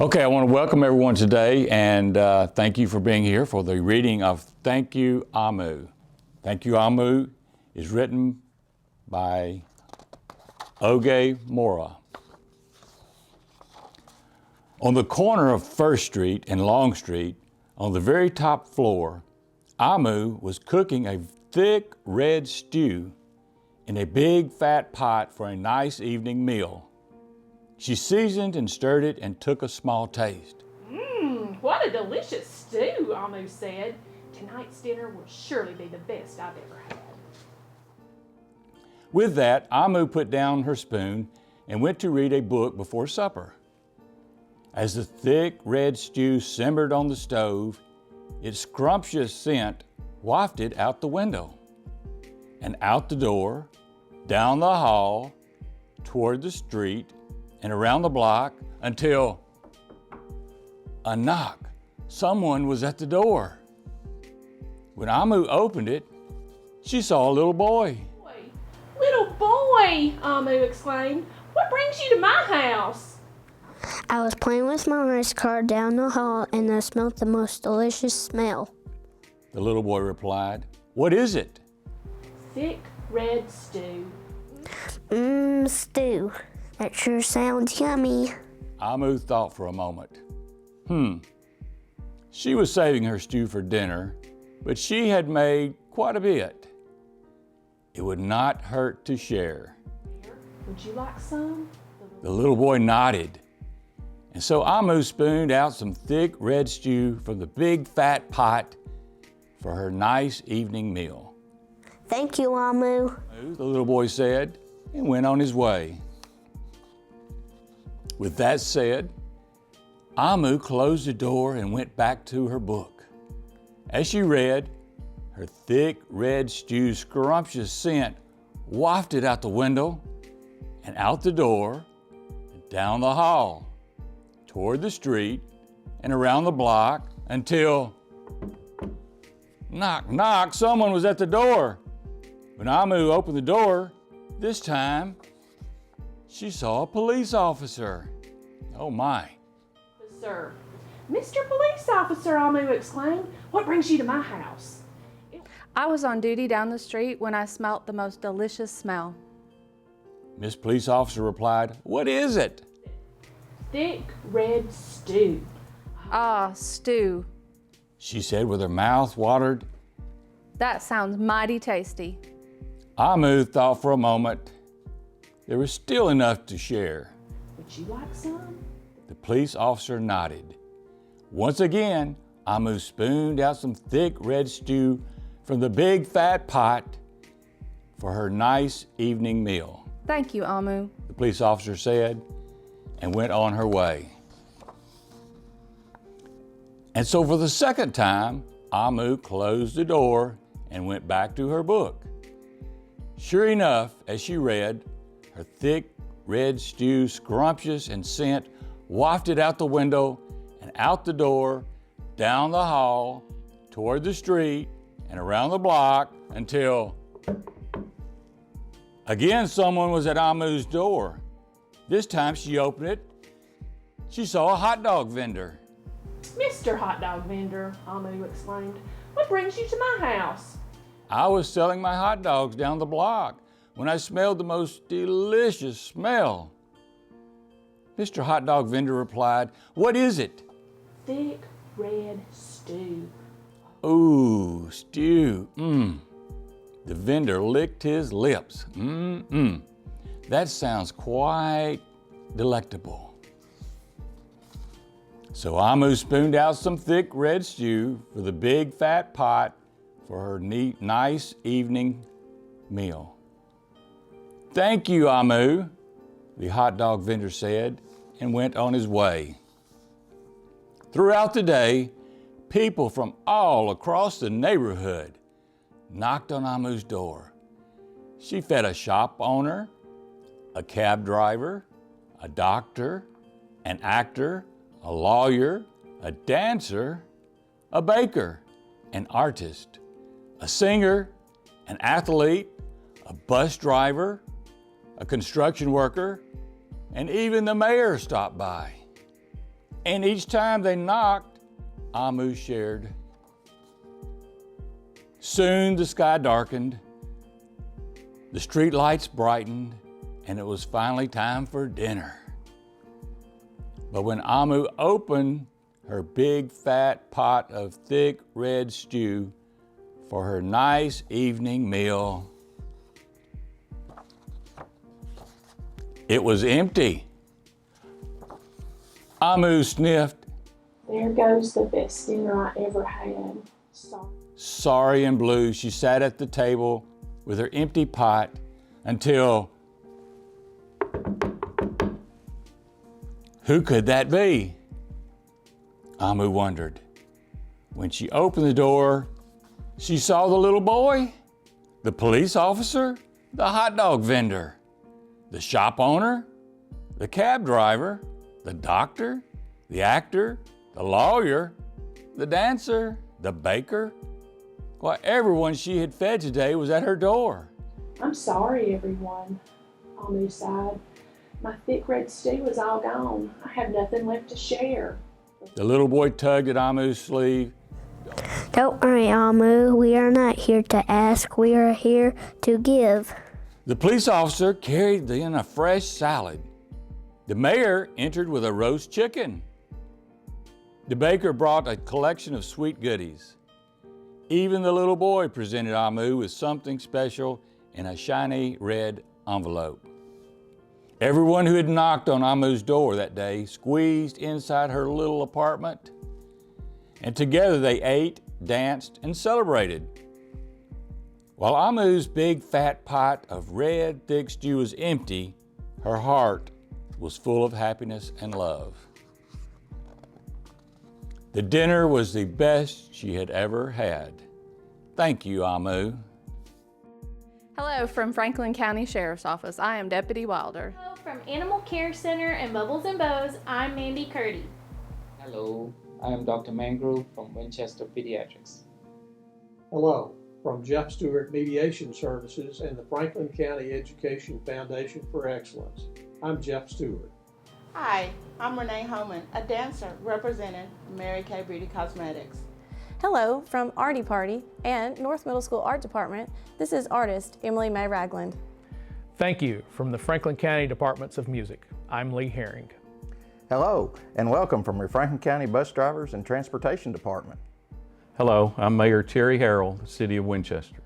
Okay, I want to welcome everyone today and thank you for being here for the reading of Thank You, Amu. Thank You, Amu is written by Oge Mora. On the corner of First Street and Long Street, on the very top floor, Amu was cooking a thick red stew in a big fat pot for a nice evening meal. She seasoned and stirred it and took a small taste. What a delicious stew, Amu said. Tonight's dinner will surely be the best I've ever had. With that, Amu put down her spoon and went to read a book before supper. As the thick red stew simmered on the stove, its scrumptious scent wafted out the window and out the door, down the hall, toward the street, and around the block until a knock. Someone was at the door. When Amu opened it, she saw a little boy. Little boy, Amu exclaimed. What brings you to my house? I was playing with my race car down the hall and I smelled the most delicious smell. The little boy replied, "What is it?" Thick red stew. Stew. That sure sounds yummy. Amu thought for a moment. She was saving her stew for dinner, but she had made quite a bit. It would not hurt to share. Would you like some? The little boy nodded. And so Amu spooned out some thick red stew from the big fat pot for her nice evening meal. Thank you, Amu. The little boy said, and went on his way. With that said, Amu closed the door and went back to her book. As she read, her thick red stew's scrumptious scent wafted out the window and out the door and down the hall, toward the street and around the block until, knock, knock, someone was at the door. When Amu opened the door, this time, she saw a police officer. Oh my. Sir. Mr. Police Officer, Amu exclaimed. What brings you to my house? I was on duty down the street when I smelt the most delicious smell. Miss Police Officer replied, "What is it?" Thick red stew. Ah, stew. She said with her mouth watered. That sounds mighty tasty. Amu thought for a moment. There was still enough to share. Would you like some? The police officer nodded. Once again, Amu spooned out some thick red stew from the big fat pot for her nice evening meal. Thank you, Amu. The police officer said, and went on her way. And so for the second time, Amu closed the door and went back to her book. Sure enough, as she read, her thick red stew, scrumptious and scent, wafted out the window and out the door, down the hall, toward the street, and around the block until again someone was at Amu's door. This time she opened it. She saw a hot dog vendor. Mr. Hot Dog Vendor, Amu exclaimed. What brings you to my house? I was selling my hot dogs down the block when I smelled the most delicious smell. Mr. Hot Dog Vendor replied, "What is it?" Thick red stew. Ooh, stew. The vendor licked his lips. That sounds quite delectable. So Amu spooned out some thick red stew for the big fat pot for her nice evening meal. Thank you, Amu, the hot dog vendor said, and went on his way. Throughout the day, people from all across the neighborhood knocked on Amu's door. She fed a shop owner, a cab driver, a doctor, an actor, a lawyer, a dancer, a baker, an artist, a singer, an athlete, a bus driver, a construction worker, and even the mayor stopped by. And each time they knocked, Amu shared. Soon the sky darkened, the street lights brightened, and it was finally time for dinner. But when Amu opened her big fat pot of thick red stew for her nice evening meal, it was empty. Amu sniffed. There goes the best dinner I ever had. Sorry and blue, she sat at the table with her empty pot until, who could that be? Amu wondered. When she opened the door, she saw the little boy, the police officer, the hot dog vendor, the shop owner, the cab driver, the doctor, the actor, the lawyer, the dancer, the baker. Well, everyone she had fed today was at her door. I'm sorry, everyone, Amu sighed. My thick red stew is all gone. I have nothing left to share. The little boy tugged at Amu's sleeve. Don't worry, Amu. We are not here to ask. We are here to give. The police officer carried in a fresh salad. The mayor entered with a roast chicken. The baker brought a collection of sweet goodies. Even the little boy presented Amu with something special in a shiny red envelope. Everyone who had knocked on Amu's door that day squeezed inside her little apartment, and together they ate, danced, and celebrated. While Amu's big fat pot of red thick stew was empty, her heart was full of happiness and love. The dinner was the best she had ever had. Thank you, Amu. Hello from Franklin County Sheriff's Office. I am Deputy Wilder. Hello from Animal Care Center and Bubbles and Bows, I'm Mandy Curdy. Hello, I am Dr. Mangrove from Winchester Pediatrics. Hello, from Jeff Stewart Mediation Services and the Franklin County Education Foundation for Excellence. I'm Jeff Stewart. Hi, I'm Renee Homan, a dancer representing Mary Kay Beauty Cosmetics. Hello from Artie Party and North Middle School Art Department. This is artist Emily Mae Ragland. Thank you from the Franklin County Departments of Music. I'm Lee Herring. Hello, and welcome from your Franklin County Bus Drivers and Transportation Department. Hello, I'm Mayor Terry Harrell, the City of Winchester.